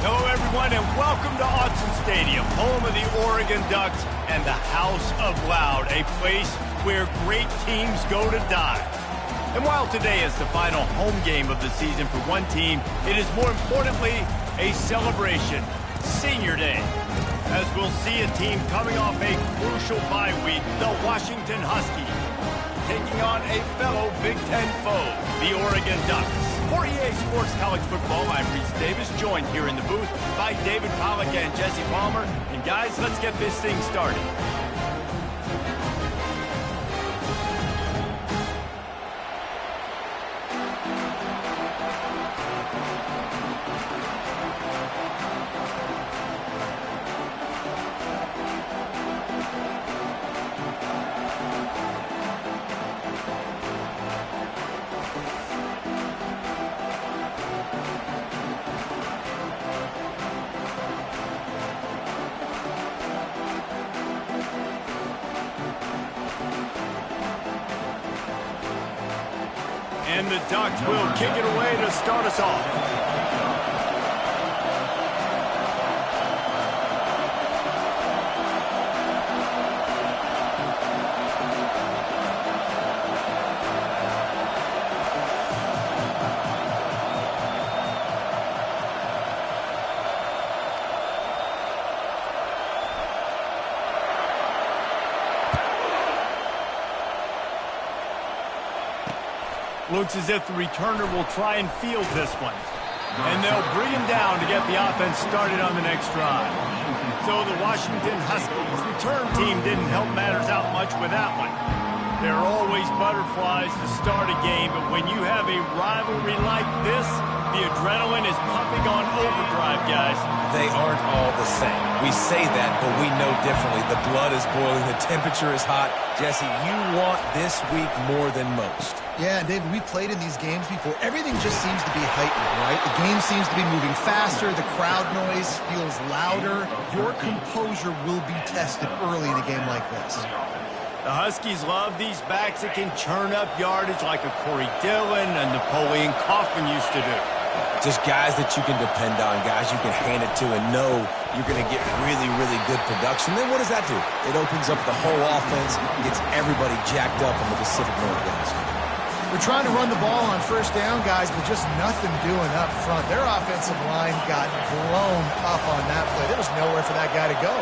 Hello, everyone, and welcome to Autzen Stadium, home of the Oregon Ducks and the House of Loud, a place where great teams go to die. And while today is the final home game of the season for one team, it is more importantly a celebration, Senior Day. As we'll see a team coming off a crucial bye week, the Washington Huskies, taking on a fellow Big Ten foe, the Oregon Ducks. For EA Sports College Football, I'm Reese Davis, joined here in the booth by David Pollack and Jesse Palmer. And guys, let's get this thing started. And the Ducks will kick it away to start us off. Looks as if the returner will try and field this one. And they'll bring him down to get the offense started on the next drive. So the Washington Huskies return team didn't help matters out much with that one. There are always butterflies to start a game, but when you have a rivalry like this, the adrenaline is pumping on overdrive, guys. They aren't all the same. We say that, but we know differently. The blood is boiling. The temperature is hot. Jesse, you want this week more than most. Yeah, David, we played in these games before. Everything just seems to be heightened, right? The game seems to be moving faster. The crowd noise feels louder. Your composure will be tested early in a game like this. The Huskies love these backs that can churn up yardage like a Corey Dillon and Napoleon Kaufman used to do. Just guys that you can depend on, guys you can hand it to and know you're going to get really, really good production. Then what does that do? It opens up the whole offense, gets everybody jacked up in the Pacific Northwest. We're trying to run the ball on first down, guys, but just nothing doing up front. Their offensive line got blown up on that play. There was nowhere for that guy to go.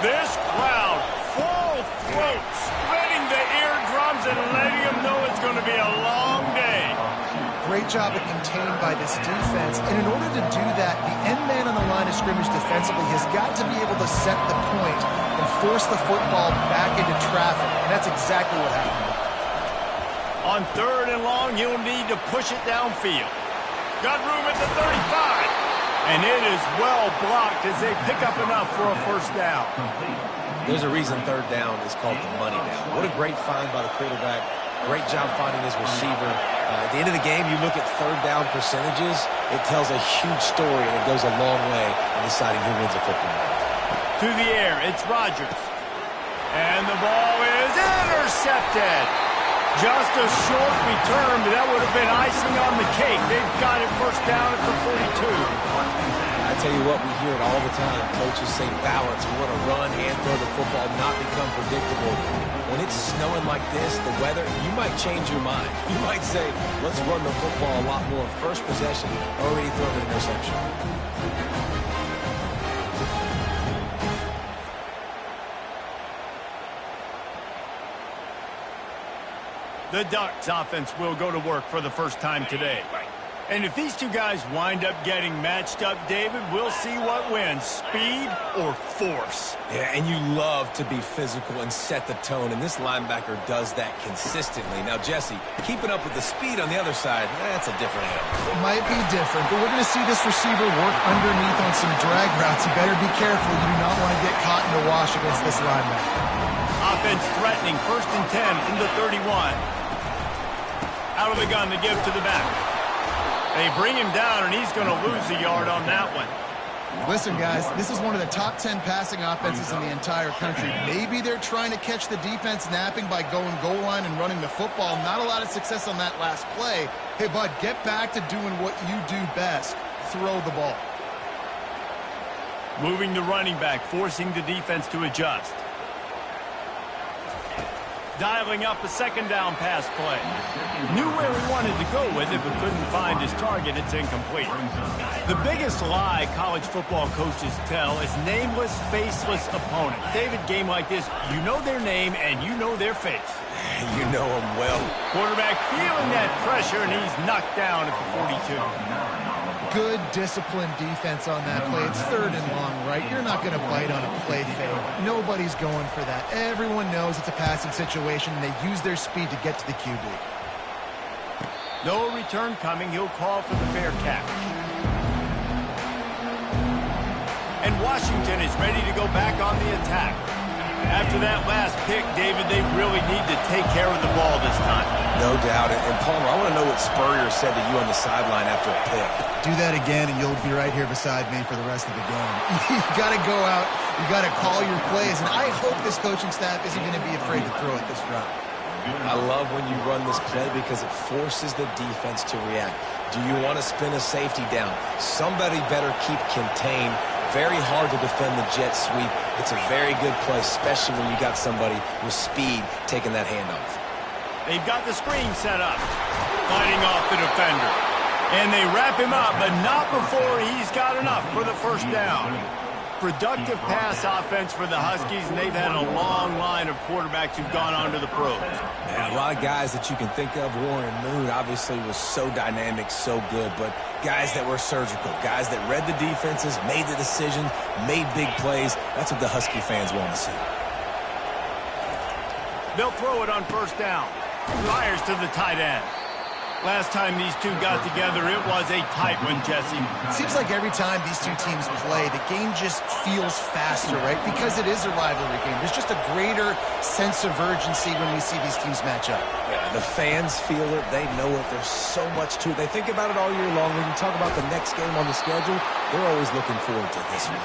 This crowd, full throat, spreading the eardrums and letting them know it's going to be a long day. Great job of contained by this defense. And in order to do that, the end man on the line of scrimmage defensively has got to be able to set the point and force the football back into traffic. And that's exactly what happened. On third and long, you'll need to push it downfield. Got room at the 35. And it is well blocked as they pick up enough for a first down. There's a reason third down is called the money down. What a great find by the quarterback. Great job finding his receiver. At the end of the game, you look at third down percentages. It tells a huge story, and it goes a long way in deciding who wins a football game. To the air, it's Rodgers. And the ball is intercepted. Just a short return, but that would have been icing on the cake. They've got it first down at the 42. I tell you what, we hear it all the time. Coaches say balance. We want to run and throw the football, not become predictable. When it's snowing like this, the weather, you might change your mind. You might say, let's run the football a lot more. First possession, already thrown an interception. The Ducks offense will go to work for the first time today. And if these two guys wind up getting matched up, David, we'll see what wins, speed or force. Yeah, and you love to be physical and set the tone, and this linebacker does that consistently. Now, Jesse, keeping up with the speed on the other side, that's a different animal. It might be different, but we're going to see this receiver work underneath on some drag routes. You better be careful. You do not want to get caught in the wash against this linebacker. Offense threatening, 1st and 10 from the 31. Out of the gun to give to the back. They bring him down, and he's going to lose a yard on that one. Listen, guys, this is one of the top 10 passing offenses in the entire country. Maybe they're trying to catch the defense napping by going goal line and running the football. Not a lot of success on that last play. Hey, bud, get back to doing what you do best. Throw the ball. Moving the running back, forcing the defense to adjust. Dialing up a second down pass play. Knew where he wanted to go with it, but couldn't find his target. It's incomplete. The biggest lie college football coaches tell is nameless, faceless opponent. David, game like this, you know their name and you know their face. You know them well. Quarterback feeling that pressure, and he's knocked down at the 42. Good disciplined defense on that play. It's 3rd and long, right? You're not going to bite on a play fake. Nobody's going for that. Everyone knows it's a passing situation, and they use their speed to get to the QB. No return coming. He'll call for the fair catch. And Washington is ready to go back on the attack. After that last pick, David, they really need to take care of the ball this time. No doubt. And Palmer, I want to know what Spurrier said to you on the sideline after a pick. Do that again, and you'll be right here beside me for the rest of the game. You got to go out. You got to call your plays, and I hope this coaching staff isn't going to be afraid to throw it this route. I love when you run this play because it forces the defense to react. Do you want to spin a safety down? Somebody better keep contained. Very hard to defend the jet sweep. It's a very good play, especially when you got somebody with speed taking that handoff. They've got the screen set up. Fighting off the defender. And they wrap him up, but not before he's got enough for the first down. Productive pass offense for the Huskies, and they've had a long line of quarterbacks who've gone on to the pros. Yeah, a lot of guys that you can think of. Warren Moon obviously was so dynamic, so good, but guys that were surgical, guys that read the defenses, made the decision, made big plays. That's what the Husky fans want to see. They'll throw it on first down. Flyers to the tight end. Last time these two got together, it was a tight one, Jesse. It seems like every time these two teams play, the game just feels faster, right? Because it is a rivalry game. There's just a greater sense of urgency when we see these teams match up. Yeah, the fans feel it. They know it. There's so much to it. They think about it all year long. When you talk about the next game on the schedule, they're always looking forward to this one.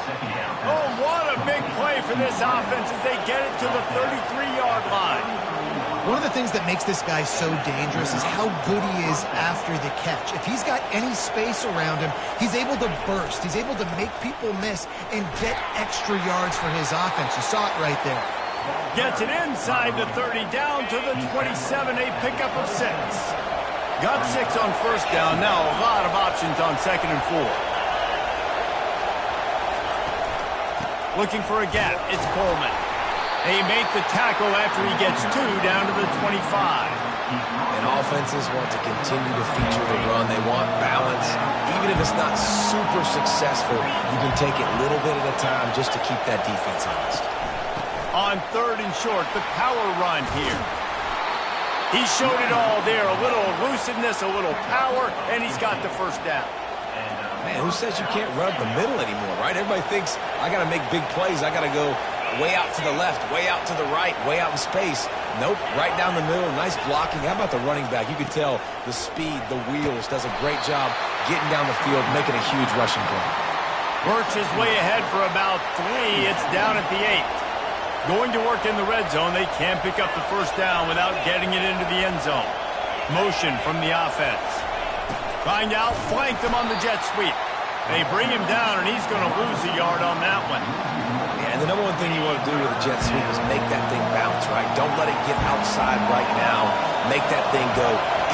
Oh, what a big play for this offense as they get it to the 33-yard line. One of the things that makes this guy so dangerous is how good he is after the catch. If he's got any space around him, he's able to burst. He's able to make people miss and get extra yards for his offense. You saw it right there. Gets it inside the 30, down to the 27, a pickup of 6. Got 6 on first down. Now a lot of options on 2nd and 4. Looking for a gap. It's Coleman. They make the tackle after he gets 2 down to the 25. And offenses want to continue to feature the run. They want balance. Even if it's not super successful, you can take it little bit at a time just to keep that defense honest. On 3rd and short, the power run here. He showed it all there. A little elusiveness, a little power, and he's got the first down. Man, who says you can't run up the middle anymore, right? Everybody thinks, I got to make big plays. I got to go way out to the left, way out to the right, way out in space. Nope, right down the middle, nice blocking. How about the running back? You can tell the speed, the wheels, does a great job getting down the field, making a huge rushing play. Works his way ahead for about 3. It's down at the 8. Going to work in the red zone. They can't pick up the first down without getting it into the end zone. Motion from the offense. Trying to outflank them on the jet sweep. They bring him down, and he's going to lose a yard on that one. Yeah, and the number one thing you want to do with a jet sweep is make that thing bounce, right? Don't let it get outside right now. Make that thing go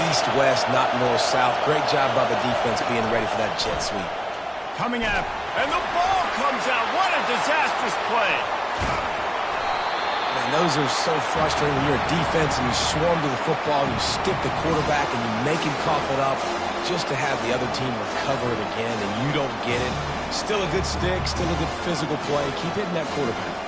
east-west, not north-south. Great job by the defense being ready for that jet sweep. Coming up, and the ball comes out. What a disastrous play. Man, those are so frustrating when you're a defense and you swarm to the football and you stick the quarterback and you make him cough it up just to have the other team recover it again and you don't get it. Still a good stick, still a good physical play. Keep hitting that quarterback.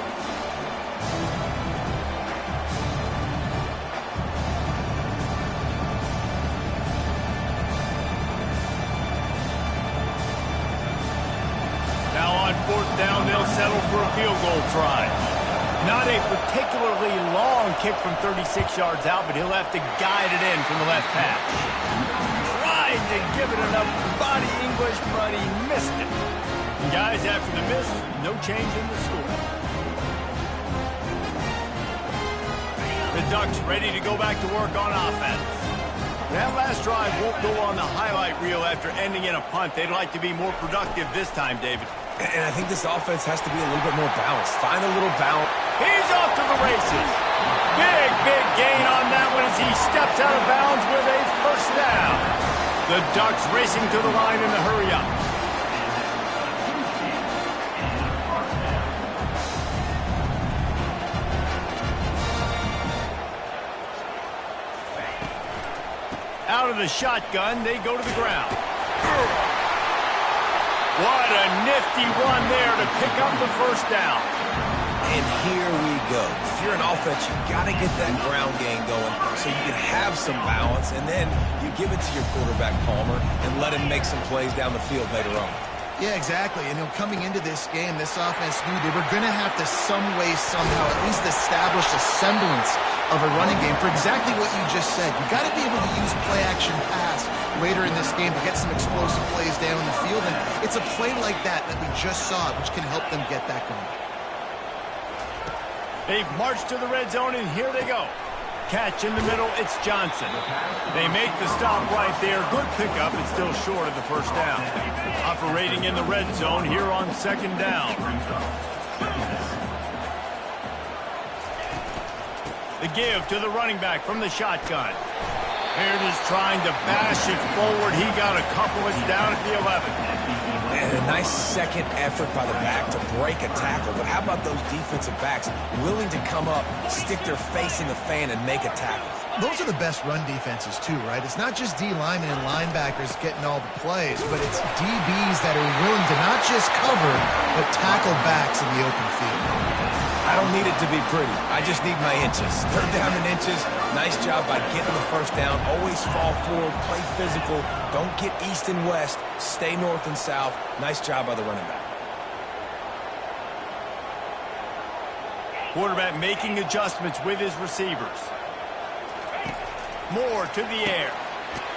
Now on 4th down, they'll settle for a field goal try. Not a particularly long kick from 36 yards out, but he'll have to guide it in from the left hash. Tried to give it enough body English, but he missed it. And guys, after the miss, no change in the score. The Ducks ready to go back to work on offense. That last drive won't go on the highlight reel after ending in a punt. They'd like to be more productive this time, David. And I think this offense has to be a little bit more balanced. Find a little balance. He's off to the races. Big gain on that one as he steps out of bounds with a first down. The Ducks racing to the line in the hurry-up. Out of the shotgun, they go to the ground. What a nifty run there to pick up the first down. And here we go. If you're an offense, you got to get that ground game going so you can have some balance, and then you give it to your quarterback, Palmer, and let him make some plays down the field later on. Yeah, exactly. And coming into this game, this offense knew they were going to have to some way, somehow, at least establish a semblance of a running game for exactly what you just said. You got to be able to use play-action pass later in this game to get some explosive plays down the field, and it's a play like that we just saw, which can help them get that going. They've marched to the red zone, and here they go. Catch in the middle, it's Johnson. They make the stop right there. Good pickup, it's still short of the first down. Operating in the red zone here on second down. The give to the running back from the shotgun. Here it is trying to bash it forward. He got a couple. It's down at the 11. And a nice second effort by the back to break a tackle. But how about those defensive backs willing to come up, stick their face in the fan, and make a tackle? Those are the best run defenses, too, right? It's not just D linemen and linebackers getting all the plays, but it's DBs that are willing to not just cover, but tackle backs in the open field. I don't need it to be pretty. I just need my inches. Third down in inches. Nice job by getting the first down. Always fall forward, play physical. Don't get east and west. Stay north and south. Nice job by the running back. Quarterback making adjustments with his receivers. Moore to the air.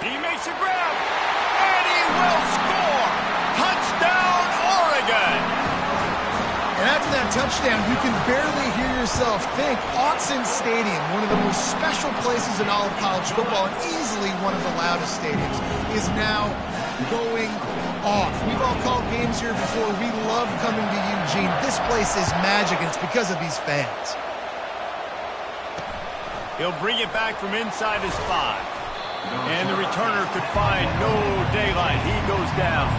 He makes a grab, and he will score! Touchdown, Oregon! And after that touchdown, you can barely hear yourself think. Autzen Stadium, one of the most special places in all of college football, and easily one of the loudest stadiums, is now going off. We've all called games here before. We love coming to Eugene. This place is magic, and it's because of these fans. He'll bring it back from inside his 5. And the returner could find no daylight. He goes down.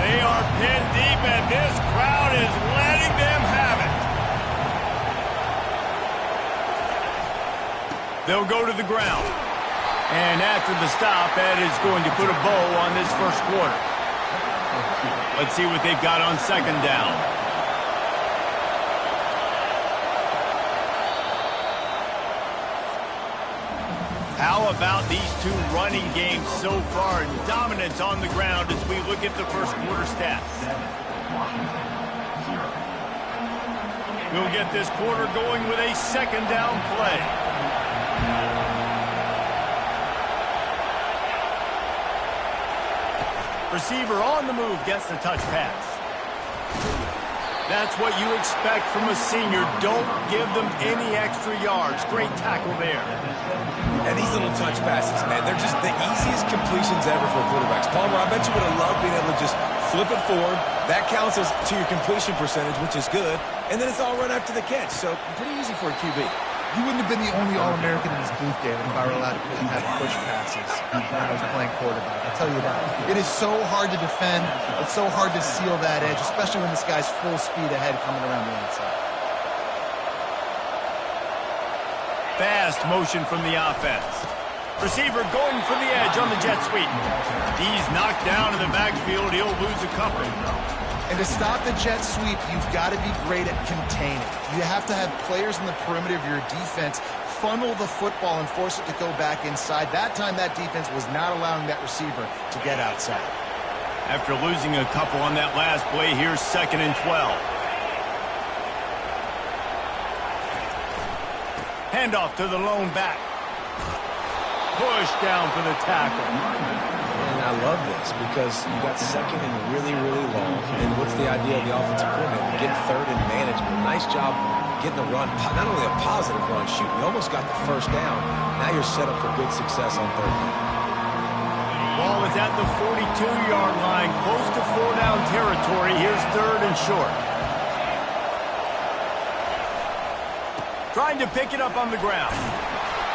They are pinned deep, and this crowd is letting them have it. They'll go to the ground. And after the stop, that is going to put a bow on this first quarter. Let's see what they've got on second down. How about these two running games so far? Dominance on the ground as we look at the first quarter stats. We'll get this quarter going with a second down play. Receiver on the move gets the touch pass. That's what you expect from a senior. Don't give them any extra yards. Great tackle there. And these little touch passes, man, they're just the easiest completions ever for quarterbacks. Palmer, I bet you would have loved being able to just flip it forward. That counts as to your completion percentage, which is good. And then it's all right after the catch. So pretty easy for a QB. You wouldn't have been the only All-American in this booth, David, if I were allowed to have push passes when I was playing quarterback. I'll tell you that. It is so hard to defend. It's so hard to seal that edge, especially when this guy's full speed ahead coming around the outside. Fast motion from the offense. Receiver going for the edge on the jet sweep. He's knocked down in the backfield. He'll lose a couple. And to stop the jet sweep, you've got to be great at containing. You have to have players in the perimeter of your defense funnel the football and force it to go back inside. That time, that defense was not allowing that receiver to get outside. After losing a couple on that last play, here's 2nd and 12. Handoff to the lone back. Push down for the tackle. And I love this because you got second and really long. And what's the idea of the offensive coordinator? Get third and manageable. Nice job getting the run. Not only a positive run, shoot, you almost got the first down. Now you're set up for good success on third down. Ball is at the 42-yard line, close to 4-down territory. Here's 3rd and short. Trying to pick it up on the ground.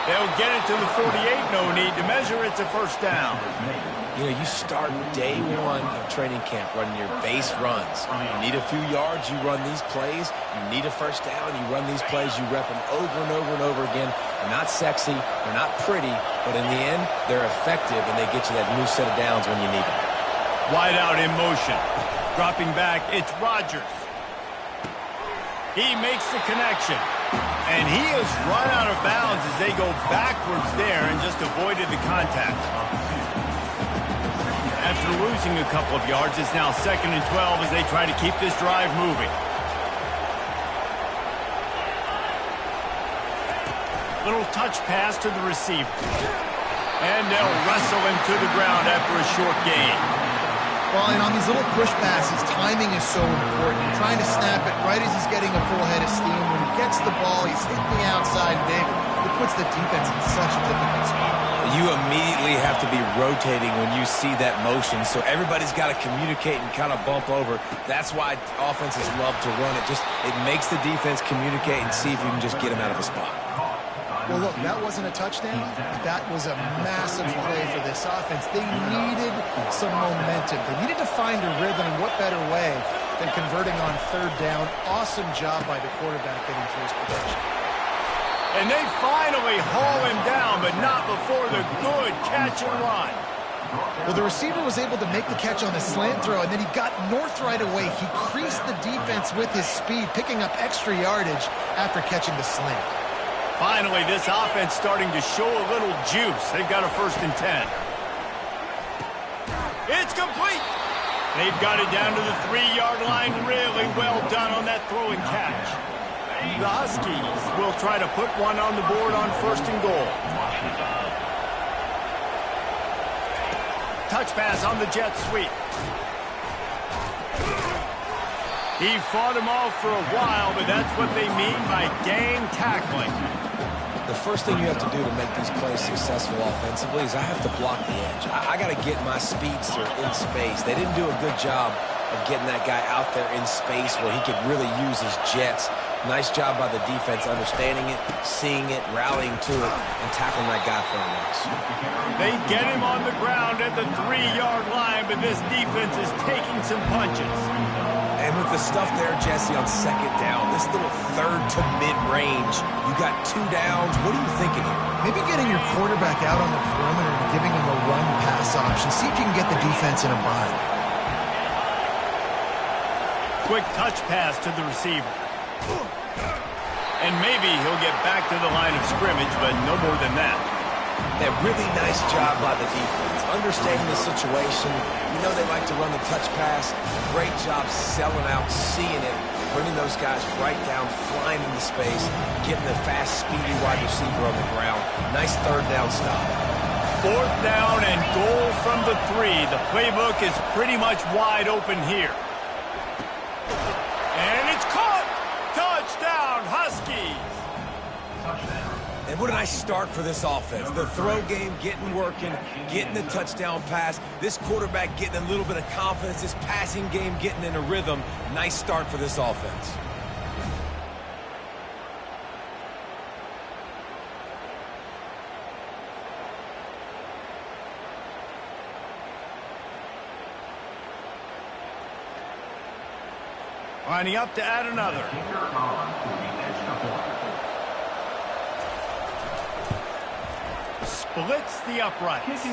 They'll get it to the 48. No need to measure. It's a 1st down. You know, you start day one of training camp running your base runs. You need a few yards, you run these plays. You need a 1st down, you run these plays. You rep them over and over and over again. They're not sexy, they're not pretty, but in the end, they're effective, and they get you that new set of downs when you need them. Wide out in motion. Dropping back, it's Rodgers. He makes the connection. And he has run out of bounds as they go backwards there and just avoided the contact. After losing a couple of yards, it's now 2nd and 12 as they try to keep this drive moving. Little touch pass to the receiver. And they'll wrestle him to the ground after a short gain. Well, and on these little push passes, timing is so important. You're trying to snap it right as he's getting a full head of steam. When he gets the ball, he's hitting the outside big. It puts the defense in such a difficult spot. You immediately have to be rotating when you see that motion, so everybody's got to communicate and kind of bump over. That's why offenses love to run it. It makes the defense communicate and see if you can just get them out of a spot. Well, look, that wasn't a touchdown. That was a massive play for this offense. They needed some momentum. They needed to find a rhythm, and what better way than converting on 3rd down. Awesome job by the quarterback getting through his protection. And they finally haul him down, but not before the good catch and run. Well, the receiver was able to make the catch on the slant throw, and then he got north right away. He creased the defense with his speed, picking up extra yardage after catching the slant. Finally, this offense starting to show a little juice. They've got a 1st and 10. It's complete. They've got it down to the 3-yard line. Really well done on that throw and catch. The Huskies will try to put one on the board on 1st and goal. Touch pass on the jet sweep. He fought him off for a while, but that's what they mean by game tackling. The first thing you have to do to make these plays successful offensively is I have to block the edge. I got to get my speedster in space. They didn't do a good job of getting that guy out there in space where he could really use his jets. Nice job by the defense understanding it, seeing it, rallying to it, and tackling that guy for a loss. They get him on the ground at the 3-yard line, but this defense is taking some punches. And with the stuff there, Jesse, on 2nd down, this little 3rd to mid-range, you got 2 downs. What are you thinking here? Maybe getting your quarterback out on the perimeter and giving him a run-pass option. See if you can get the defense in a bind. Quick touch pass to the receiver. And maybe he'll get back to the line of scrimmage, but no more than that. That really nice job by the defense. Understanding the situation. You know they like to run the touch pass. Great job selling out, seeing it, bringing those guys right down, flying into space, getting the fast, speedy wide receiver on the ground. Nice 3rd down stop. 4th down and goal from the 3. The playbook is pretty much wide open here. And it's caught! Touchdown, Huskies! And what a nice start for this offense. The throw game getting working, getting the touchdown pass. This quarterback getting a little bit of confidence. This passing game getting in a rhythm. Nice start for this offense. Lining up to add another. Splits the uprights.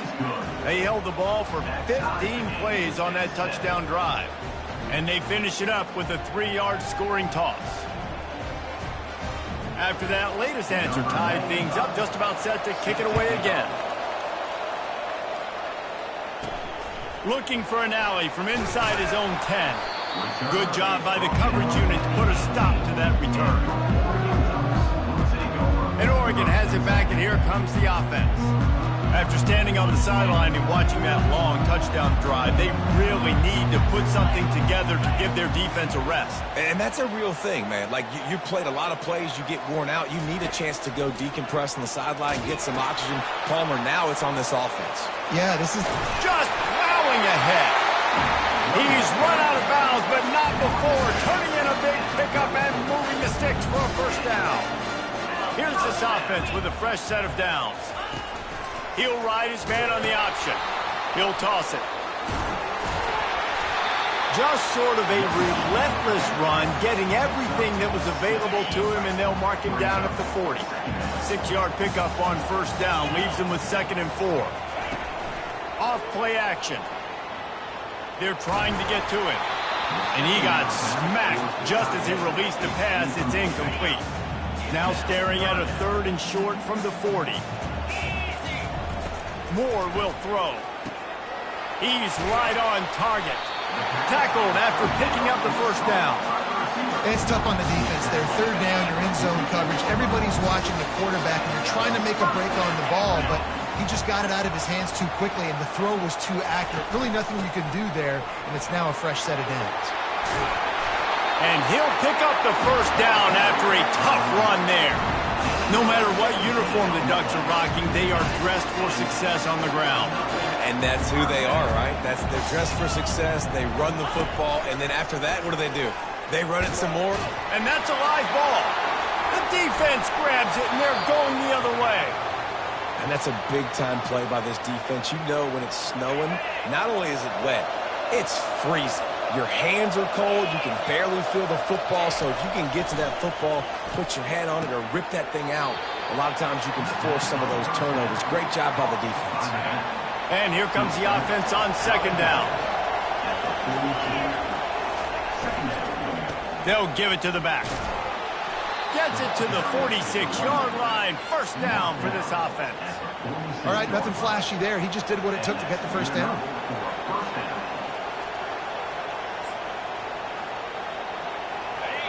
They held the ball for 15 plays on that touchdown drive. And they finish it up with a 3-yard scoring toss. After that latest answer tied things up, just about set to kick it away again. Looking for an alley from inside his own 10. Good job by the coverage unit to put a stop to that return. And Oregon has it back, and here comes the offense. After standing on the sideline and watching that long touchdown drive, they really need to put something together to give their defense a rest. And that's a real thing, man. Like, you played a lot of plays, you get worn out, you need a chance to go decompress on the sideline, get some oxygen. Palmer, now it's on this offense. Yeah, this is just plowing ahead. He's run out of bounds, but not before turning in a big pickup and moving the sticks for a first down. Here's this offense with a fresh set of downs. He'll ride his man on the option. He'll toss it. Just sort of a relentless run, getting everything that was available to him, and they'll mark him down at the 40. 6-yard pickup on first down leaves him with 2nd and 4. Off play action. They're trying to get to him. And he got smacked just as he released the pass. It's incomplete. Now staring at a 3rd and short from the 40. Moore will throw. He's right on target. Tackled after picking up the first down. It's tough on the defense there. 3rd down, you're in zone coverage. Everybody's watching the quarterback, and you're trying to make a break on the ball, but he just got it out of his hands too quickly, and the throw was too accurate. Really nothing you can do there, and it's now a fresh set of downs. And he'll pick up the first down after a tough run there. No matter what uniform the Ducks are rocking, they are dressed for success on the ground. And that's who they are, right? They're dressed for success. They run the football, and then after that, what do? They run it some more. And that's a live ball. The defense grabs it, and they're going the other way. And that's a big-time play by this defense. You know when it's snowing, not only is it wet, it's freezing. Your hands are cold. You can barely feel the football. So if you can get to that football, put your hand on it, or rip that thing out, a lot of times you can force some of those turnovers. Great job by the defense. And here comes the offense on 2nd down. They'll give it to the back. Gets it to the 46-yard line. First down for this offense. All right, nothing flashy there. He just did what it took to get the first down.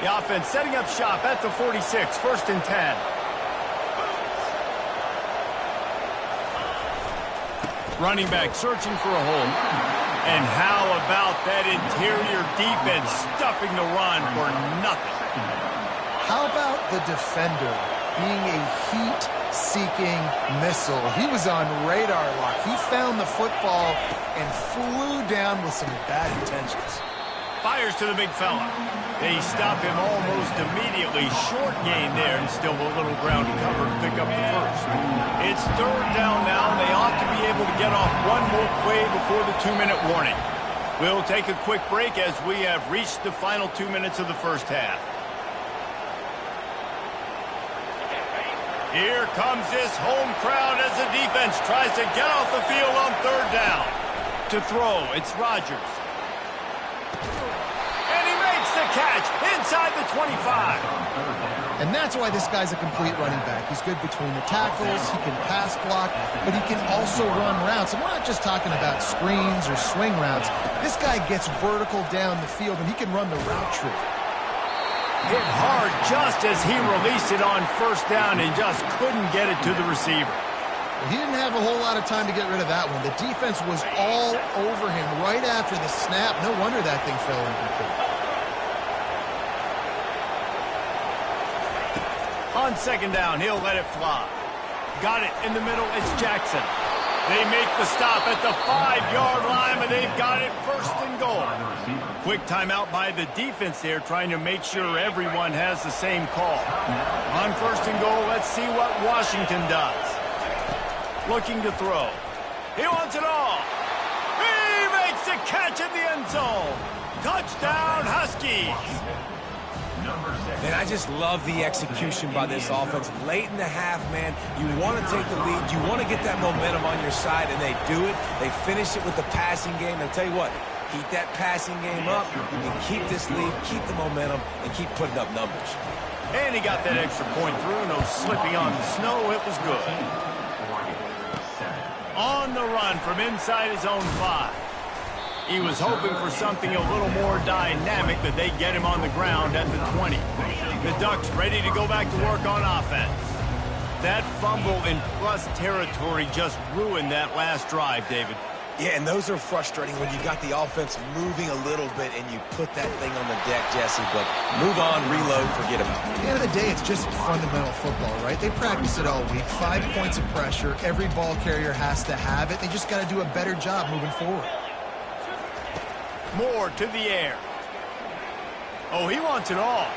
The offense setting up shop at the 46, 1st and 10. Running back searching for a hole. And how about that interior defense stuffing the run for nothing? How about the defender being a heat-seeking missile? He was on radar lock. He found the football and flew down with some bad intentions. Fires to the big fella. They stop him almost immediately. Short gain there, and still a little ground to cover to pick up the first. It's 3rd down now, and they ought to be able to get off one more play before the 2-minute warning. We'll take a quick break as we have reached the final 2 minutes of the first half. Here comes this home crowd as the defense tries to get off the field on 3rd down. To throw, it's Rodgers. The catch inside the 25. And that's why this guy's a complete running back. He's good between the tackles, he can pass block, but he can also run routes. And we're not just talking about screens or swing routes. This guy gets vertical down the field, and he can run the route tree. Hit hard just as he released it on 1st down and just couldn't get it to the receiver. Well, he didn't have a whole lot of time to get rid of that one. The defense was all over him right after the snap. No wonder that thing fell incomplete. On 2nd down, he'll let it fly. Got it in the middle, it's Jackson. They make the stop at the 5-yard line, but they've got it 1st and goal. Quick timeout by the defense there, trying to make sure everyone has the same call. On 1st and goal, let's see what Washington does. Looking to throw. He wants it all. He makes the catch in the end zone. Touchdown, Huskies. And I just love the execution by this offense. Late in the half, man, you want to take the lead. You want to get that momentum on your side, and they do it. They finish it with the passing game. I'll tell you what, keep that passing game up and keep this lead, keep the momentum, and keep putting up numbers. And he got that extra point through. No slipping on the snow. It was good. On the run from inside his own 5. He was hoping for something a little more dynamic, but they get him on the ground at the 20. The Ducks ready to go back to work on offense. That fumble in plus territory just ruined that last drive, David. Yeah, and those are frustrating when you got the offense moving a little bit and you put that thing on the deck, Jesse. But move on, reload, forget about it. At the end of the day, it's just fundamental football, right? They practice it all week. 5 points of pressure. Every ball carrier has to have it. They just got to do a better job moving forward. Moore to the air. Oh, he wants it all.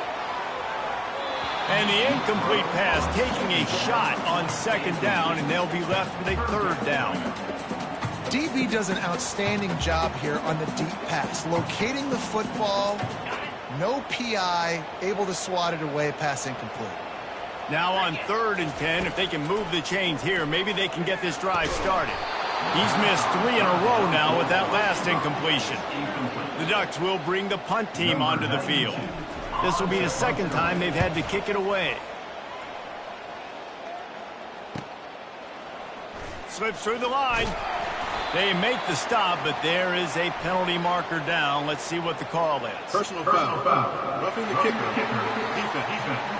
And the incomplete pass taking a shot on 2nd down, and they'll be left with a 3rd down. DB does an outstanding job here on the deep pass. Locating the football, no PI, able to swat it away, pass incomplete. Now on 3rd and 10, if they can move the chains here, maybe they can get this drive started. He's missed 3 in a row now with that last incompletion. The Ducks will bring the punt team onto the field. This will be the 2nd time they've had to kick it away. Slips through the line. They make the stop, but there is a penalty marker down. Let's see what the call is. Personal foul. Roughing the kicker. Defense.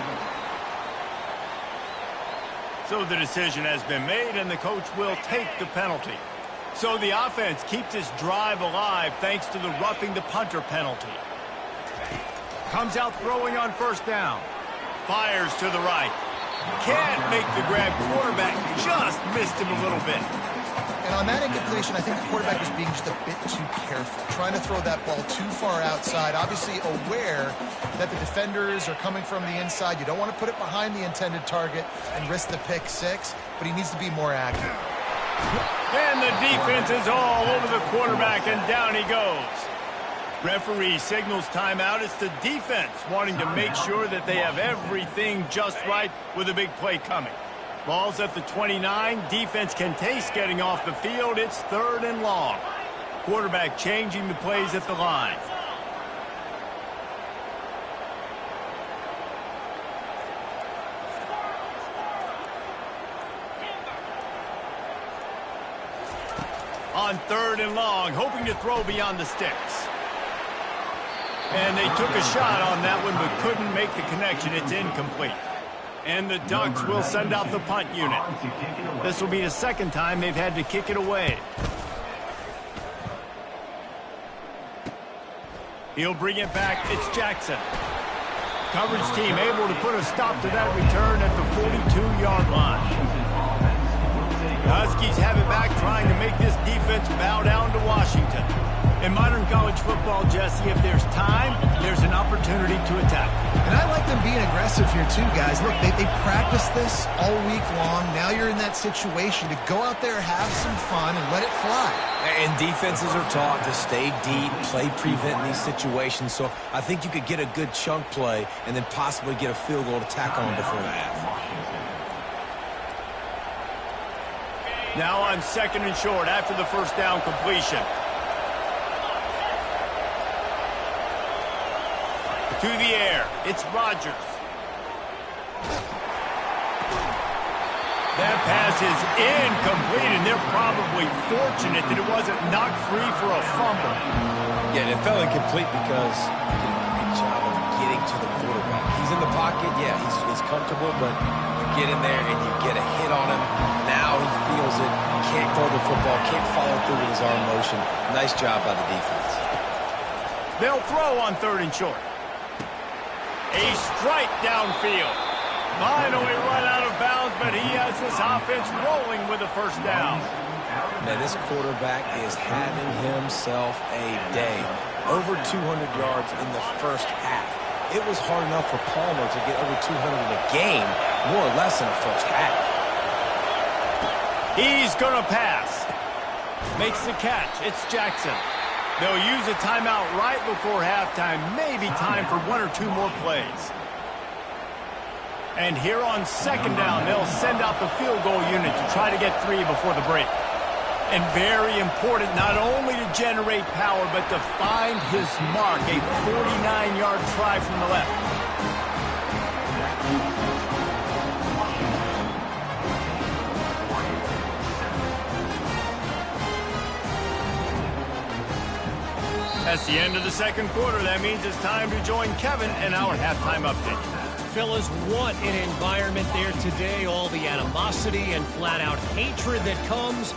So the decision has been made, and the coach will take the penalty. So the offense keeps this drive alive thanks to the roughing the punter penalty. Comes out throwing on 1st down. Fires to the right. Can't make the grab. Quarterback just missed him a little bit. And on that incompletion, I think the quarterback was being just a bit too careful, trying to throw that ball too far outside, obviously aware that the defenders are coming from the inside. You don't want to put it behind the intended target and risk the pick 6, but he needs to be more accurate. And the defense is all over the quarterback, and down he goes. Referee signals timeout. It's the defense wanting to make sure that they have everything just right with a big play coming. Ball's at the 29. Defense can taste getting off the field. It's 3rd and long. Quarterback changing the plays at the line. On 3rd and long, hoping to throw beyond the sticks. And they took a shot on that one, but couldn't make the connection. It's incomplete. And the Ducks will send out the punt unit. This will be the 2nd time they've had to kick it away. He'll bring it back. It's Jackson. Coverage team able to put a stop to that return at the 42-yard line. The Huskies have it back, trying to make this defense bow down to Washington. In modern college football, Jesse, if there's time, there's an opportunity to attack. And I like them being aggressive here too, guys. Look, they practice this all week long. Now you're in that situation to go out there, have some fun, and let it fly. And defenses are taught to stay deep, play prevent in these situations. So I think you could get a good chunk play and then possibly get a field goal to tack on before the half. Now on 2nd and short after the 1st down completion. To the air, it's Rodgers. That pass is incomplete, and they're probably fortunate that it wasn't knocked free for a fumble. Yeah, it fell incomplete because he did a great job of getting to the quarterback. He's in the pocket, yeah, he's comfortable, but you get in there and you get a hit on him. Now he feels it, can't throw the football, can't follow through with his arm motion. Nice job by the defense. They'll throw on 3rd and short. A strike downfield. Finally run out of bounds, but he has this offense rolling with a 1st down. Man, this quarterback is having himself a day. Over 200 yards in the 1st half. It was hard enough for Palmer to get over 200 in a game, more or less in the 1st half. He's going to pass. Makes the catch. It's Jackson. They'll use a timeout right before halftime. Maybe time for 1 or 2 more plays. And here on 2nd down, they'll send out the field goal unit to try to get 3 before the break. And very important, not only to generate power, but to find his mark. A 49-yard try from the left. That's the end of the 2nd quarter. That means it's time to join Kevin in our halftime update. fellas, what an environment there today. All the animosity and flat-out hatred that comes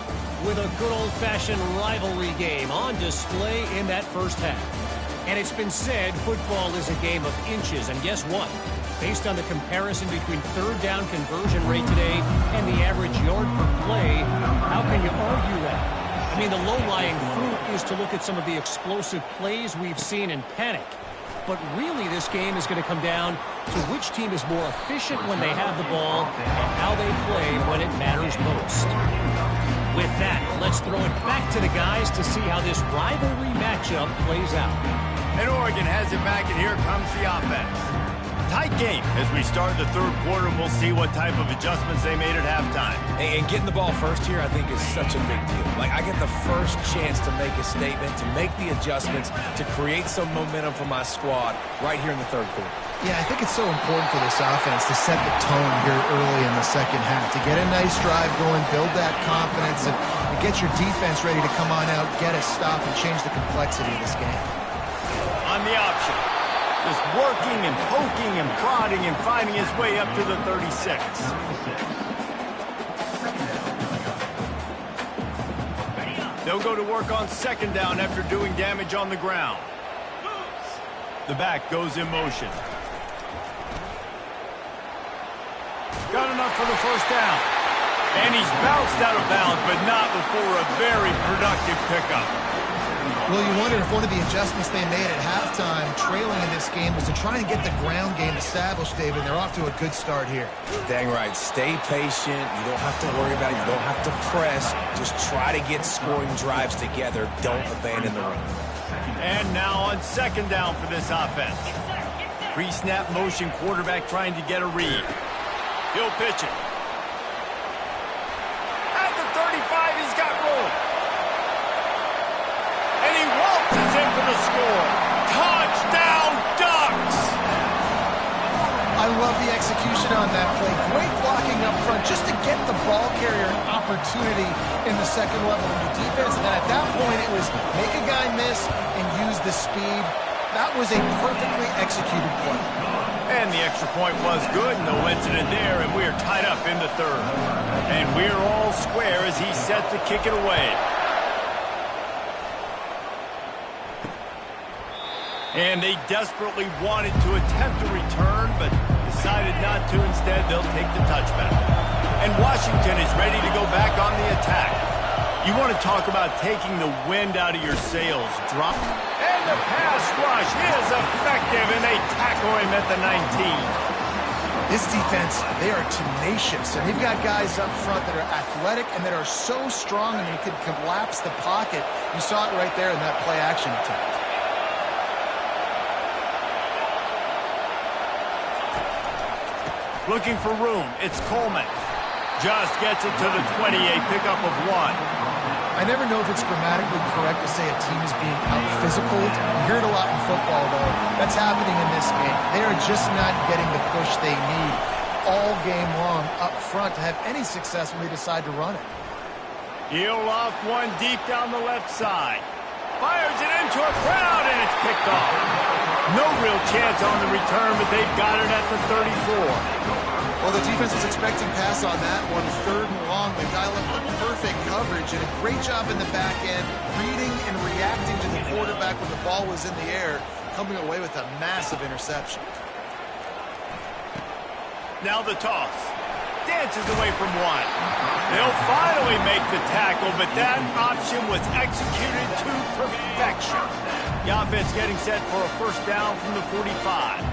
with a good old-fashioned rivalry game on display in that first half. And it's been said football is a game of inches. And guess what? Based on the comparison between third down conversion rate today and the average yard per play, how can you argue that? I mean, the low-lying fruit is to look at some of the explosive plays we've seen in panic. But really, this game is going to come down to which team is more efficient when they have the ball and how they play when it matters most. With that, let's throw it back to the guys to see how this rivalry matchup plays out. And Oregon has it back, and here comes the offense. Tight game as we start the third quarter, and we'll see what type of adjustments they made at halftime. And getting the ball first here, I think, is such a big deal. Like, I get the first chance to make a statement, to make the adjustments, to create some momentum for my squad right here in the third quarter. Yeah, I think it's so important for this offense to set the tone here early in the second half, to get a nice drive going, build that confidence, and get your defense ready to come on out, get a stop, and change the complexity of this game. On the option. Just working and poking and prodding and finding his way up to the 36. They'll go to work on second down after doing damage on the ground. The back goes in motion. Got enough for the first down. And he's bounced out of bounds, but not before a very productive pickup. Well, you wonder if one of the adjustments they made at halftime, trailing in this game, was to try and get the ground game established, David. They're off to a good start here. Dang right. Stay patient. You don't have to worry about it. You don't have to press. Just try to get scoring drives together. Don't abandon the run. And now on second down for this offense. Pre-snap motion, quarterback trying to get a read. He'll pitch it. At the 35, he's got room. And he waltzes in for the score. Touchdown, Ducks! I love the execution on that play. Great blocking up front just to get the ball carrier an opportunity in the second level of the defense. And then at that point, it was make a guy miss and use the speed. That was a perfectly executed play. And the extra point was good. No incident there, and we are tied up in the third. And we're all square as he's set to kick it away. And they desperately wanted to attempt a return, but decided not to. Instead, they'll take the touchback. And Washington is ready to go back on the attack. You want to talk about taking the wind out of your sails. Drop. And the pass rush is effective, and they tackle him at the 19. This defense, they are tenacious, and they've got guys up front that are athletic and that are so strong and they can collapse the pocket. You saw it right there in that play-action attempt. Looking for room. It's Coleman. Just gets it to the 28, pickup of 1. I never know if it's grammatically correct to say a team is being out-physicaled. You hear it a lot in football, though. That's happening in this game. They are just not getting the push they need all game long up front to have any success when they decide to run it. He'll loft one deep down the left side. Fires it into a crowd, and it's picked off. No real chance on the return, but they've got it at the 34. Well, the defense was expecting pass on that one. Third and long. They dial up the perfect coverage and a great job in the back end, reading and reacting to the quarterback when the ball was in the air, coming away with a massive interception. Now the toss. Dances away from 1. They'll finally make the tackle, but that option was executed to perfection. The offense getting set for a first down from the 45.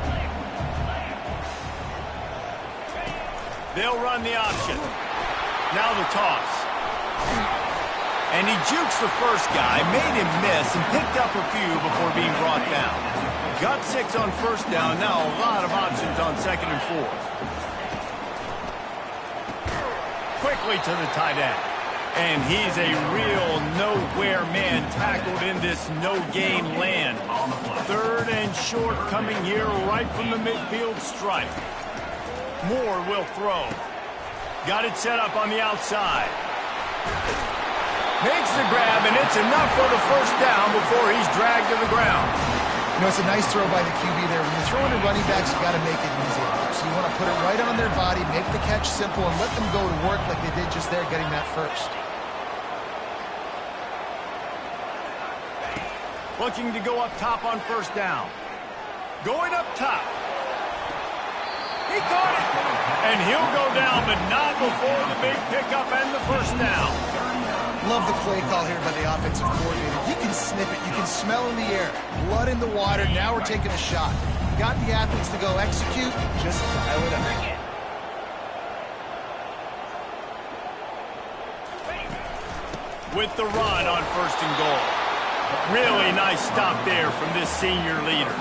They'll run the option. Now the toss. And he jukes the first guy, made him miss, and picked up a few before being brought down. Got 6 on first down. Now a lot of options on second and 4. Quickly to the tight end. And he's a real nowhere man tackled in this no-gain land. Third and short coming here right from the midfield stripe. Moore will throw. Got it set up on the outside. Makes the grab, and it's enough for the first down before he's dragged to the ground. You know, it's a nice throw by the QB there. When you're throwing to running backs, you got to make it easy. So you want to put it right on their body, make the catch simple, and let them go to work like they did just there, getting that first. Looking to go up top on first down. Going up top. He caught it. And he'll go down, but not before the big pickup and the first down. Love the play call here by the offensive coordinator. You can snip it. You can smell in the air. Blood in the water. Now we're taking a shot. Got the athletes to go execute. Just dial it up. With the run on first and goal. Really nice stop there from this senior leader.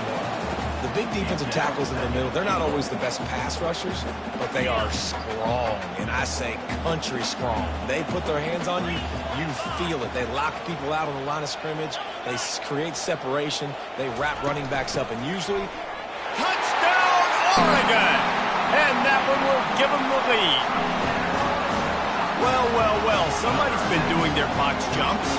The big defensive tackles in the middle, they're not always the best pass rushers, but they are strong, and I say country strong. They put their hands on you, you feel it. They lock people out on the line of scrimmage. They create separation. They wrap running backs up, and usually... Touchdown, Oregon! And that one will give them the lead. Well, well, well, somebody's been doing their box jumps.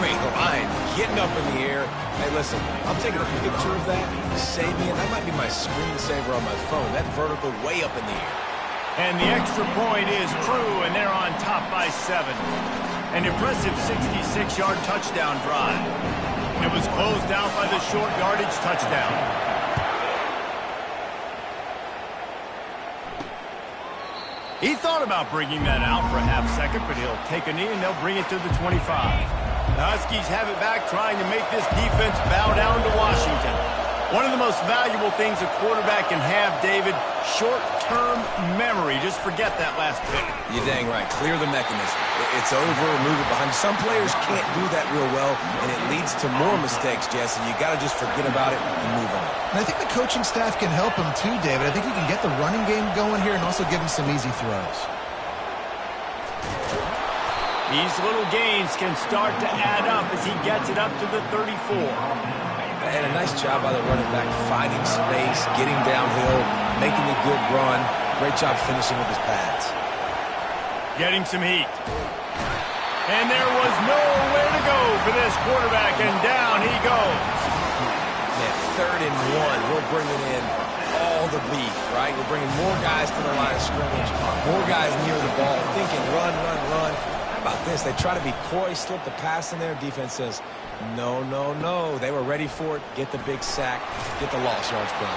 Great line, getting up in the air. Hey, listen, I'm taking a picture of that. Save me, and that might be my screensaver on my phone. That vertical way up in the air. And the extra point is true, and they're on top by 7. An impressive 66-yard touchdown drive. And it was closed out by the short yardage touchdown. He thought about bringing that out for a half second, but he'll take a knee and they'll bring it to the 25. The Huskies have it back, trying to make this defense bow down to Washington. One of the most valuable things a quarterback can have, David, short-term memory. Just forget that last pick. You're dang right. Clear the mechanism. It's over, move it behind. Some players can't do that real well, and it leads to more mistakes, Jesse. You got to just forget about it and move on. And I think the coaching staff can help him too, David. I think he can get the running game going here and also give him some easy throws. These little gains can start to add up as he gets it up to the 34. And a nice job by the running back, finding space, getting downhill, making a good run. Great job finishing with his pads. Getting some heat. And there was nowhere to go for this quarterback, and down he goes. Man, 3rd and 1. We're bringing in all the beef, right? We're bringing more guys to the line of scrimmage, more guys near the ball, thinking run, run, run. How about this? They try to be coy, slip the pass in there. Defense says, no, no, no. They were ready for it. Get the big sack. Get the lost yards play.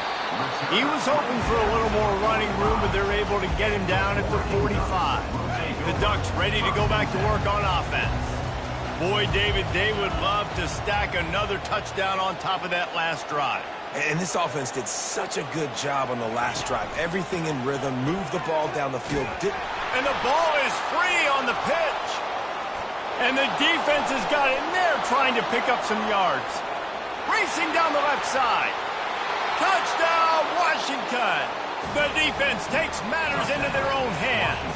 He was hoping for a little more running room, but they're able to get him down at the 45. The Ducks ready to go back to work on offense. Boy, David, they would love to stack another touchdown on top of that last drive. And this offense did such a good job on the last drive. Everything in rhythm, moved the ball down the field. And the ball is free on the pitch. And the defense has got it in there trying to pick up some yards. Racing down the left side. Touchdown, Washington. The defense takes matters into their own hands.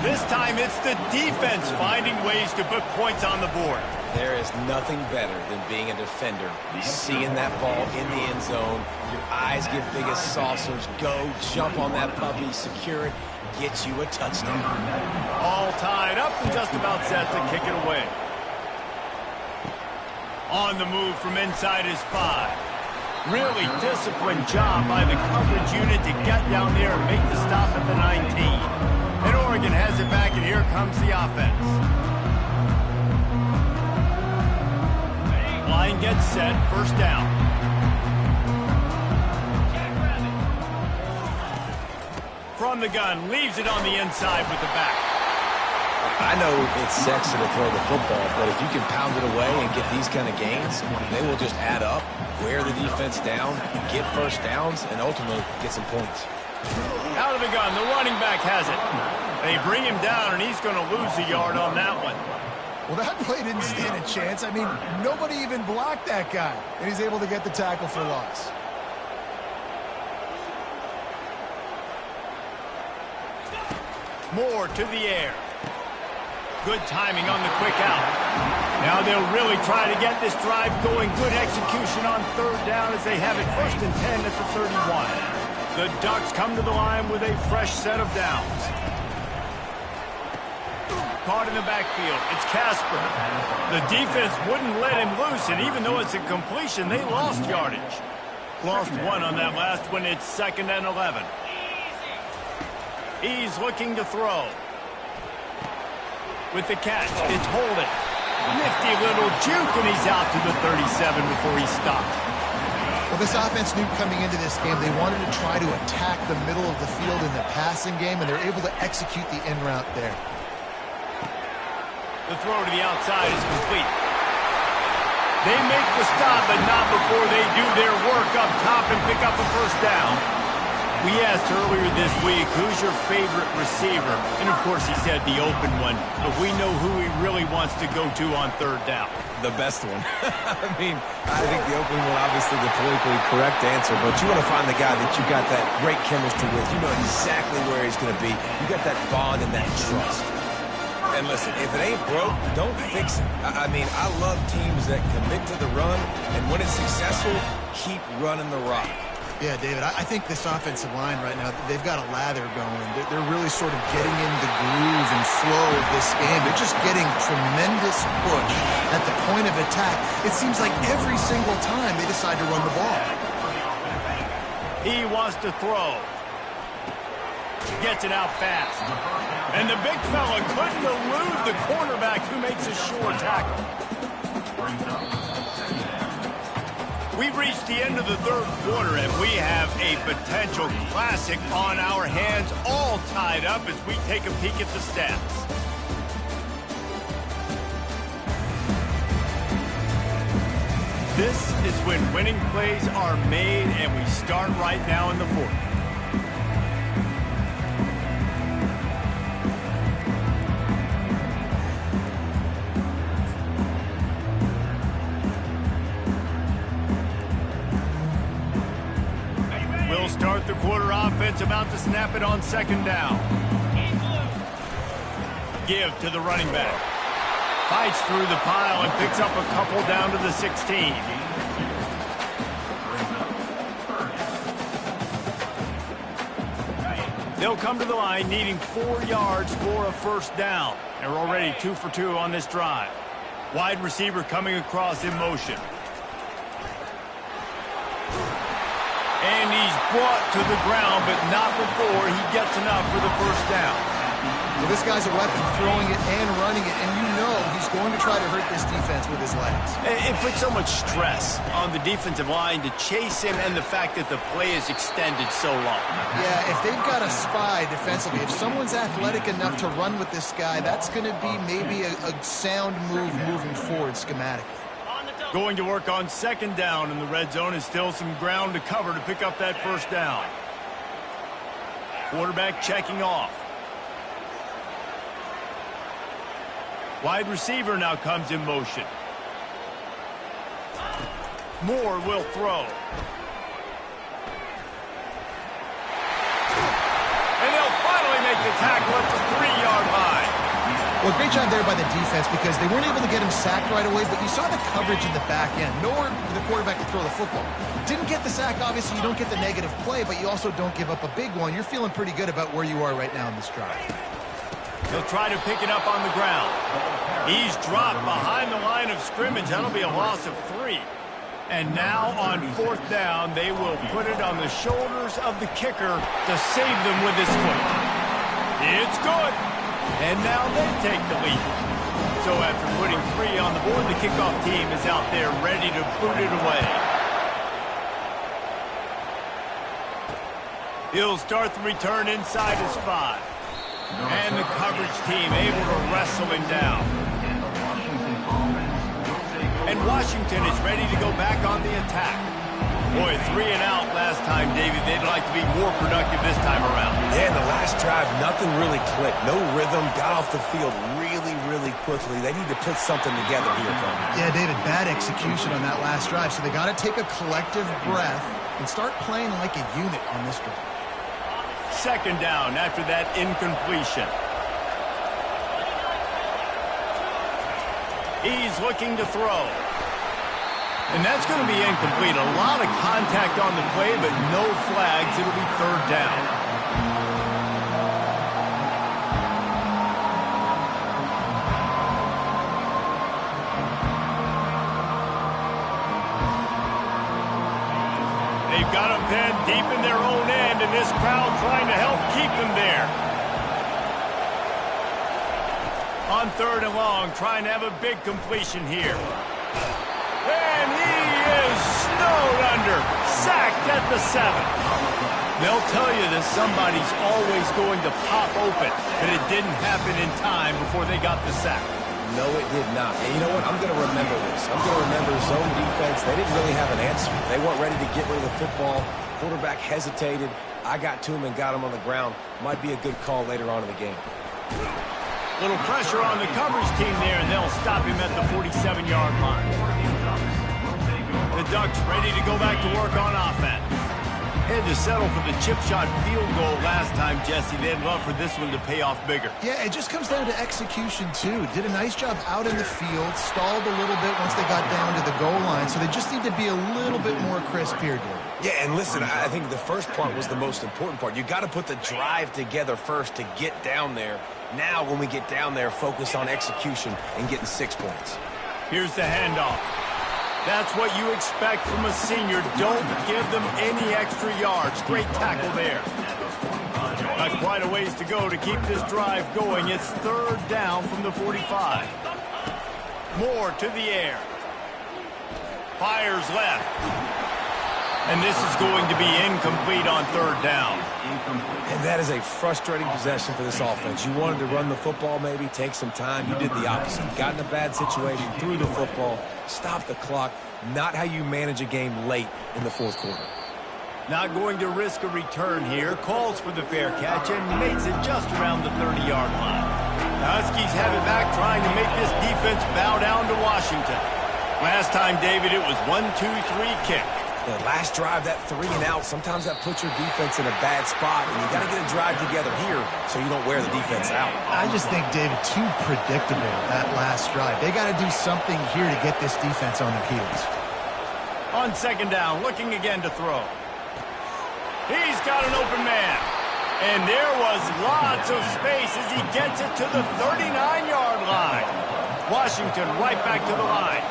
This time it's the defense finding ways to put points on the board. There is nothing better than being a defender. Seeing that ball in the end zone, your eyes get big as saucers. Go, jump on that puppy, secure it, get you a touchdown. All tied up and just about set to kick it away. On the move from inside his 5. Really disciplined job by the coverage unit to get down there and make the stop at the 19. And Oregon has it back, and here comes the offense. Line gets set, first down. From the gun, leaves it on the inside with the back. I know it's sexy to throw the football, but if you can pound it away and get these kind of gains, they will just add up, wear the defense down, get first downs, and ultimately get some points. Out of the gun, the running back has it. They bring him down, and he's going to lose a yard on that one. Well, that play didn't stand a chance. I mean, nobody even blocked that guy, and he's able to get the tackle for loss. Moore to the air. Good timing on the quick out. Now they'll really try to get this drive going. Good execution on third down as they have it 1st and 10 at the 31. The Ducks come to the line with a fresh set of downs. Caught in the backfield. It's Casper. The defense wouldn't let him loose, and even though it's a completion, they lost yardage. Lost one on that last one. It's 2nd and 11. He's looking to throw. With the catch, it's holding. Nifty little juke, and he's out to the 37 before he stopped. Well, this offense knew coming into this game they wanted to try to attack the middle of the field in the passing game, and they're able to execute the in route there. The throw to the outside is complete. They make the stop, but not before they do their work up top and pick up a first down. We asked earlier this week, who's your favorite receiver? And, of course, he said the open one. But we know who he really wants to go to on 3rd down. The best one. I mean, I think the open one, obviously the politically correct answer, but you want to find the guy that you got that great chemistry with. You know exactly where he's going to be. You got that bond and that trust. And listen, if it ain't broke, don't fix it. I mean, I love teams that commit to the run, and when it's successful, keep running the rock. Yeah, David, I think this offensive line right now, they've got a lather going. They're really sort of getting in the groove and flow of this game. They're just getting tremendous push at the point of attack. It seems like every single time they decide to run the ball. He wants to throw. Gets it out fast. And the big fella couldn't elude the cornerback who makes a sure tackle. We've reached the end of the 3rd quarter, and we have a potential classic on our hands, all tied up as we take a peek at the stats. This is when winning plays are made, and we start right now in the 4th. Start the quarter offense, about to snap it on 2nd down. Give to the running back. Fights through the pile and picks up a couple down to the 16. They'll come to the line needing 4 yards for a first down. They're already 2 for 2 on this drive. Wide receiver coming across in motion. And he's brought to the ground, but not before he gets enough for the first down. Well, this guy's a weapon, throwing it and running it, and you know he's going to try to hurt this defense with his legs. It puts so much stress on the defensive line to chase him, and the fact that the play is extended so long. Yeah, if they've got a spy defensively, if someone's athletic enough to run with this guy, that's going to be maybe a sound move moving forward schematically. Going to work on 2nd down, and the red zone is still some ground to cover to pick up that first down. Quarterback checking off. Wide receiver now comes in motion. Moore will throw. And they'll finally make the tackle at the 3-yard line. Well, great job there by the defense because they weren't able to get him sacked right away, but you saw the coverage in the back end. Nowhere for the quarterback to throw the football. Didn't get the sack, obviously. You don't get the negative play, but you also don't give up a big one. You're feeling pretty good about where you are right now in this drive. He'll try to pick it up on the ground. He's dropped behind the line of scrimmage. That'll be a loss of 3. And now on 4th down, they will put it on the shoulders of the kicker to save them with his foot. It's good. And now they take the lead. So after putting 3 on the board, the kickoff team is out there ready to boot it away. He'll start the return inside his 5. And the coverage team able to wrestle him down. And Washington is ready to go back on the attack. Boy, 3 and out last time, David. They'd like to be more productive this time around. Yeah, in the last drive, nothing really clicked. No rhythm, got off the field really quickly. They need to put something together here, Tony. Yeah, David, bad execution on that last drive, so they got to take a collective breath and start playing like a unit on this drive. 2nd down after that incompletion. He's looking to throw. And that's going to be incomplete. A lot of contact on the play, but no flags. It'll be 3rd down. They They've got them pinned deep in their own end, and this crowd trying to help keep them there. On 3rd and long, trying to have a big completion here. And he is snowed under, sacked at the 7. They'll tell you that somebody's always going to pop open, but it didn't happen in time before they got the sack. No, it did not. And you know what? I'm going to remember this. I'm going to remember zone defense. They didn't really have an answer. They weren't ready to get rid of the football. Quarterback hesitated. I got to him and got him on the ground. Might be a good call later on in the game. Little pressure on the coverage team there, and they'll stop him at the 47-yard line. The Ducks ready to go back to work on offense. Had to settle for the chip shot field goal last time, Jesse. They'd love for this one to pay off bigger. Yeah, it just comes down to execution, too. Did a nice job out in the field, stalled a little bit once they got down to the goal line, so they just need to be a little bit more crisp here, dude. Yeah, and listen, I think the first part was the most important part. You got to put the drive together first to get down there. Now, when we get down there, focus on execution and getting 6 points. Here's the handoff. That's what you expect from a senior. Don't give them any extra yards. Great tackle there. Not quite a ways to go to keep this drive going. It's 3rd down from the 45. Moore to the air. Fires left. And this is going to be incomplete on 3rd down. And that is a frustrating possession for this offense. You wanted to run the football, maybe take some time. You did the opposite. Got in a bad situation, threw the football, stopped the clock. Not how you manage a game late in the 4th quarter. Not going to risk a return here. Calls for the fair catch and makes it just around the 30-yard line. The Huskies have it back, trying to make this defense bow down to Washington. Last time, David, it was 1-2-3 kick. The last drive, that 3 and out, sometimes that puts your defense in a bad spot, and you got to get a drive together here so you don't wear the defense out. I just think, David, too predictable, that last drive. They got to do something here to get this defense on their heels. On 2nd down, looking again to throw. He's got an open man. And there was lots of space as he gets it to the 39-yard line. Washington right back to the line.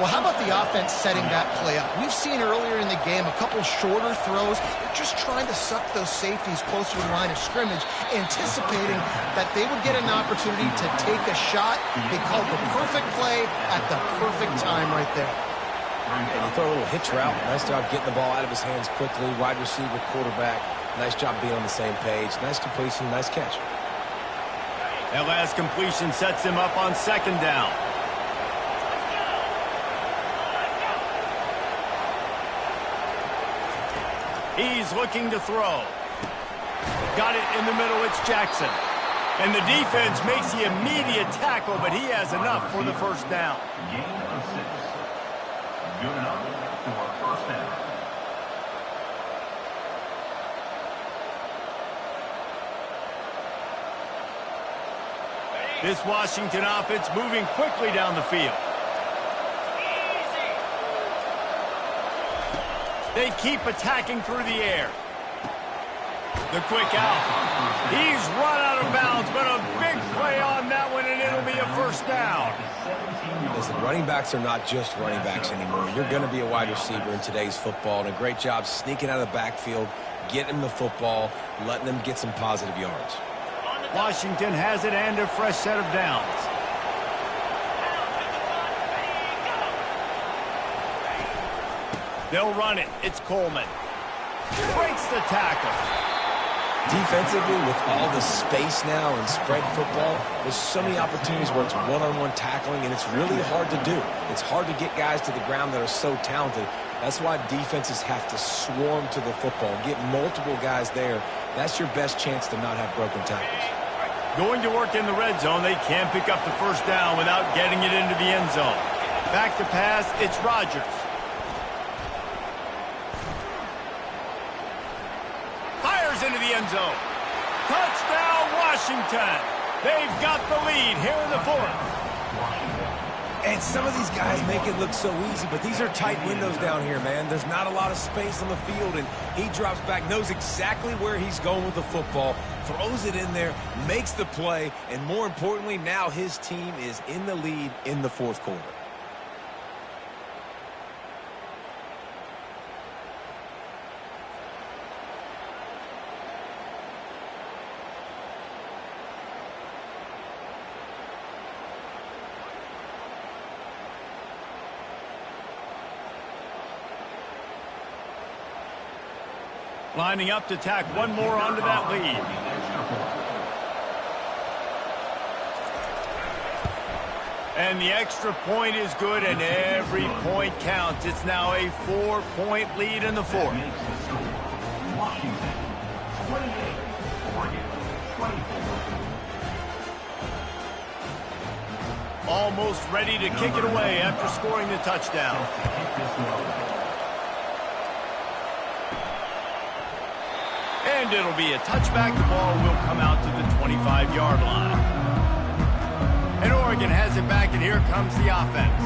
Well, how about the offense setting that play up? We've seen earlier in the game a couple shorter throws. They're just trying to suck those safeties closer to the line of scrimmage, anticipating that they would get an opportunity to take a shot. They called the perfect play at the perfect time right there. And you throw a little hitch route. Nice job getting the ball out of his hands quickly. Wide receiver, quarterback. Nice job being on the same page. Nice completion, nice catch. That last completion sets him up on 2nd down. He's looking to throw. Got it in the middle. It's Jackson. And the defense makes the immediate tackle, but he has enough for the 1st down. Gain of 6. Good enough for 1st down. This Washington offense moving quickly down the field. They keep attacking through the air. The quick out. He's run out of bounds, but a big play on that one, and it'll be a 1st down. Listen, running backs are not just running backs anymore. You're going to be a wide receiver in today's football, and a great job sneaking out of the backfield, getting them the football, letting them get some positive yards. Washington has it and a fresh set of downs. They'll run it. It's Coleman. Breaks the tackle. Defensively, with all the space now and spread football, there's so many opportunities where it's one-on-one tackling, and it's really hard to do. It's hard to get guys to the ground that are so talented. That's why defenses have to swarm to the football, get multiple guys there. That's your best chance to not have broken tackles. Going to work in the red zone. They can't pick up the 1st down without getting it into the end zone. Back to pass. It's Rodgers. Into the end zone. Touchdown, Washington. They've got the lead here in the 4th. And some of these guys make it look so easy, but these are tight windows down here, man. There's not a lot of space on the field, and he drops back, knows exactly where he's going with the football, throws it in there, makes the play, and more importantly, now his team is in the lead in the 4th quarter. Lining up to tack one more onto that lead. And the extra point is good, and every point counts. It's now a 4-point lead in the fourth. Washington, 28. Oregon, 24. Almost ready to kick it away after scoring the touchdown. And it'll be a touchback. The ball will come out to the 25-yard line. And Oregon has it back, and here comes the offense.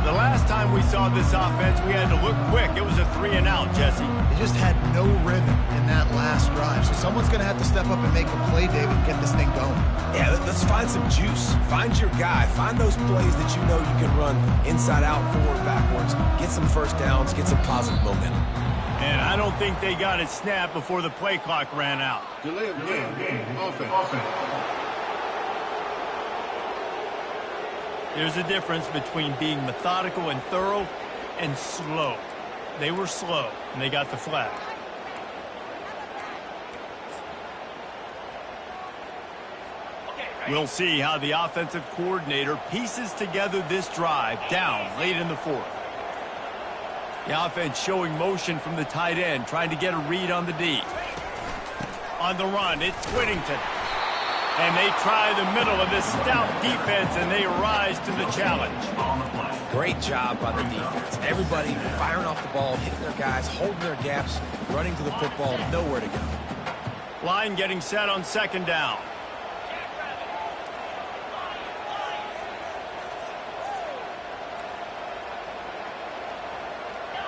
The last time we saw this offense, we had to look quick. It was a 3-and-out, Jesse. They just had no rhythm in that last drive. So someone's going to have to step up and make a play, David, and get this thing going. Yeah, let's find some juice. Find your guy. Find those plays that you know you can run inside out, forward, backwards. Get some first downs. Get some positive momentum. And I don't think they got it snapped before the play clock ran out. Delay of game. Offense. There's a difference between being methodical and thorough and slow. They were slow, and they got the flag. We'll see how the offensive coordinator pieces together this drive down late in the fourth. The offense showing motion from the tight end, trying to get a read on the D. On the run, it's Whittington. And they try the middle of this stout defense, and they rise to the challenge. Great job by the defense. Everybody firing off the ball, hitting their guys, holding their gaps, running to the football, nowhere to go. Line getting set on second down.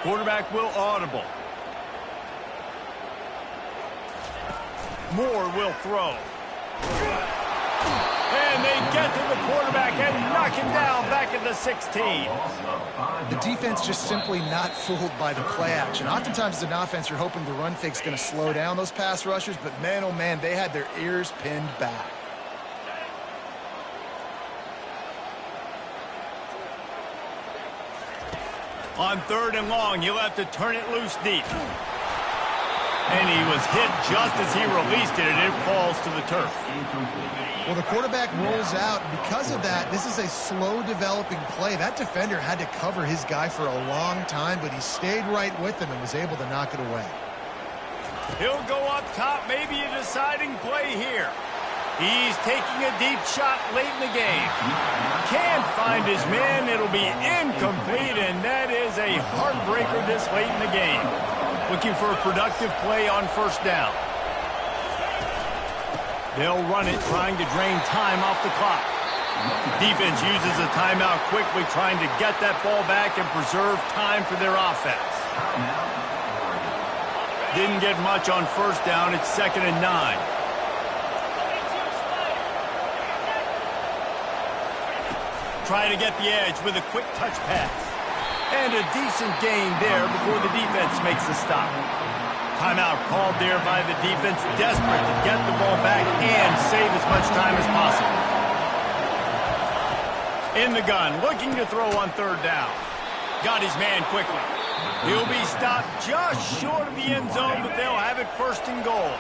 Quarterback will audible. Moore will throw. And they get to the quarterback and knock him down back at the 16. The defense just simply not fooled by the play action. Oftentimes as an offense, you're hoping the run fake's going to slow down those pass rushers, but man, oh man, they had their ears pinned back. On third and long, he'll have to turn it loose deep. And he was hit just as he released it, and it falls to the turf. Well, the quarterback rolls out. Because of that, this is a slow developing play. That defender had to cover his guy for a long time, but he stayed right with him and was able to knock it away. He'll go up top, maybe a deciding play here. He's taking a deep shot late in the game. Can't find his man. It'll be incomplete, and that is a heartbreaker this late in the game. Looking for a productive play on first down. They'll run it, trying to drain time off the clock. Defense uses a timeout quickly, trying to get that ball back and preserve time for their offense. Didn't get much on first down. It's 2nd and 9. Trying to get the edge with a quick touch pass. And a decent gain there before the defense makes a stop. Timeout called there by the defense, desperate to get the ball back and save as much time as possible. In the gun, looking to throw on third down. Got his man quickly. He'll be stopped just short of the end zone, but they'll have it 1st and goal.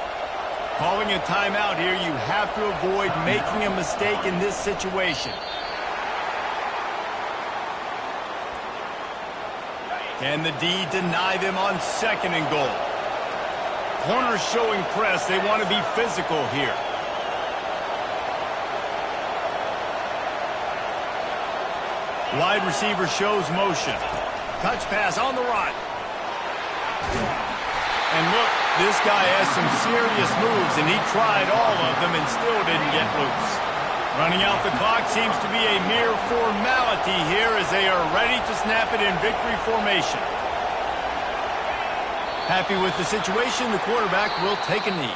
Calling a timeout here, you have to avoid making a mistake in this situation. Can the D deny them on 2nd and goal? Corners showing press. They want to be physical here. Wide receiver shows motion. Touch pass on the run. And look, this guy has some serious moves, and he tried all of them and still didn't get loose. Running out the clock seems to be a mere formality here as they are ready to snap it in victory formation. Happy with the situation, the quarterback will take a knee.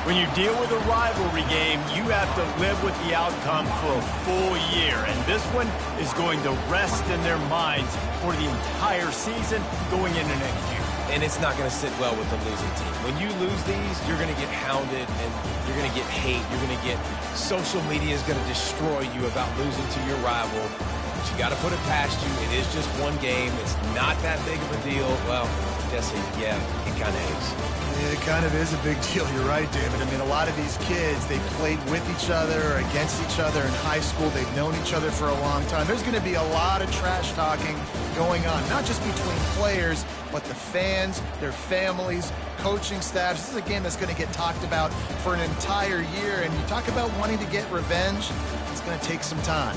When you deal with a rivalry game, you have to live with the outcome for a full year, and this one is going to rest in their minds for the entire season going into next year. And it's not going to sit well with the losing team. When you lose these, you're going to get hounded, and you're going to get hate. You're going to get social media is going to destroy you about losing to your rival. But you got to put it past you. It is just one game. It's not that big of a deal. Well, Jesse, yeah, it kind of is. It kind of is a big deal. You're right, David. I mean, a lot of these kids, they played with each other or against each other in high school. They've known each other for a long time. There's going to be a lot of trash talking going on, not just between players, but the fans, their families, coaching staffs. This is a game that's going to get talked about for an entire year. And you talk about wanting to get revenge, it's going to take some time.